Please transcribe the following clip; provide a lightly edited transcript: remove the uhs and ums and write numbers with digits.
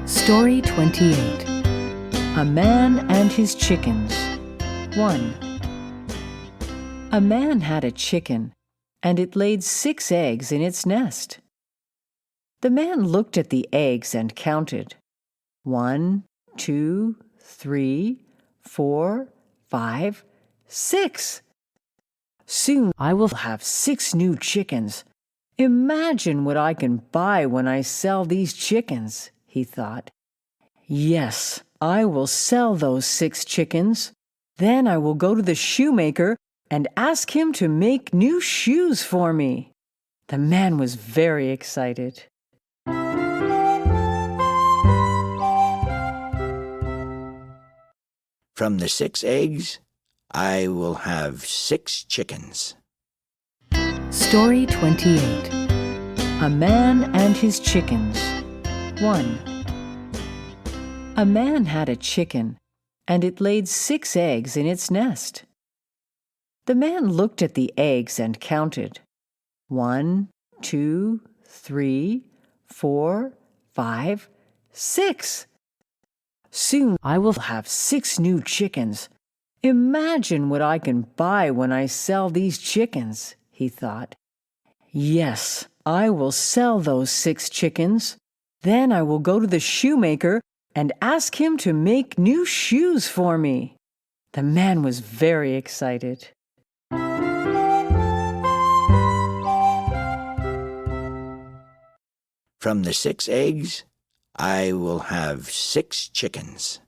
Story 28. A Man and His Chickens. 1. A man had a chicken, and it laid 6 eggs in its nest. The man looked at the eggs and counted. 1, 2, 3, 4, 5, 6. Soon I will have 6 new chickens. Imagine what I can buy when I sell these chickens, he thought. Yes, I will sell those 6 chickens. Then I will go to the shoemaker and ask him to make new shoes for me. The man was very excited. From the 6 eggs, I will have 6 chickens. Story 28. A Man and His Chickens. 1. A man had a chicken, and it laid 6 eggs in its nest. The man looked at the eggs and counted. 1, 2, 3, 4, 5, 6. Soon I will have 6 new chickens. Imagine what I can buy when I sell these chickens, he thought. Yes, I will sell those 6 chickens. Then I will go to the shoemaker and ask him to make new shoes for me. The man was very excited. From the 6 eggs, I will have 6 chickens.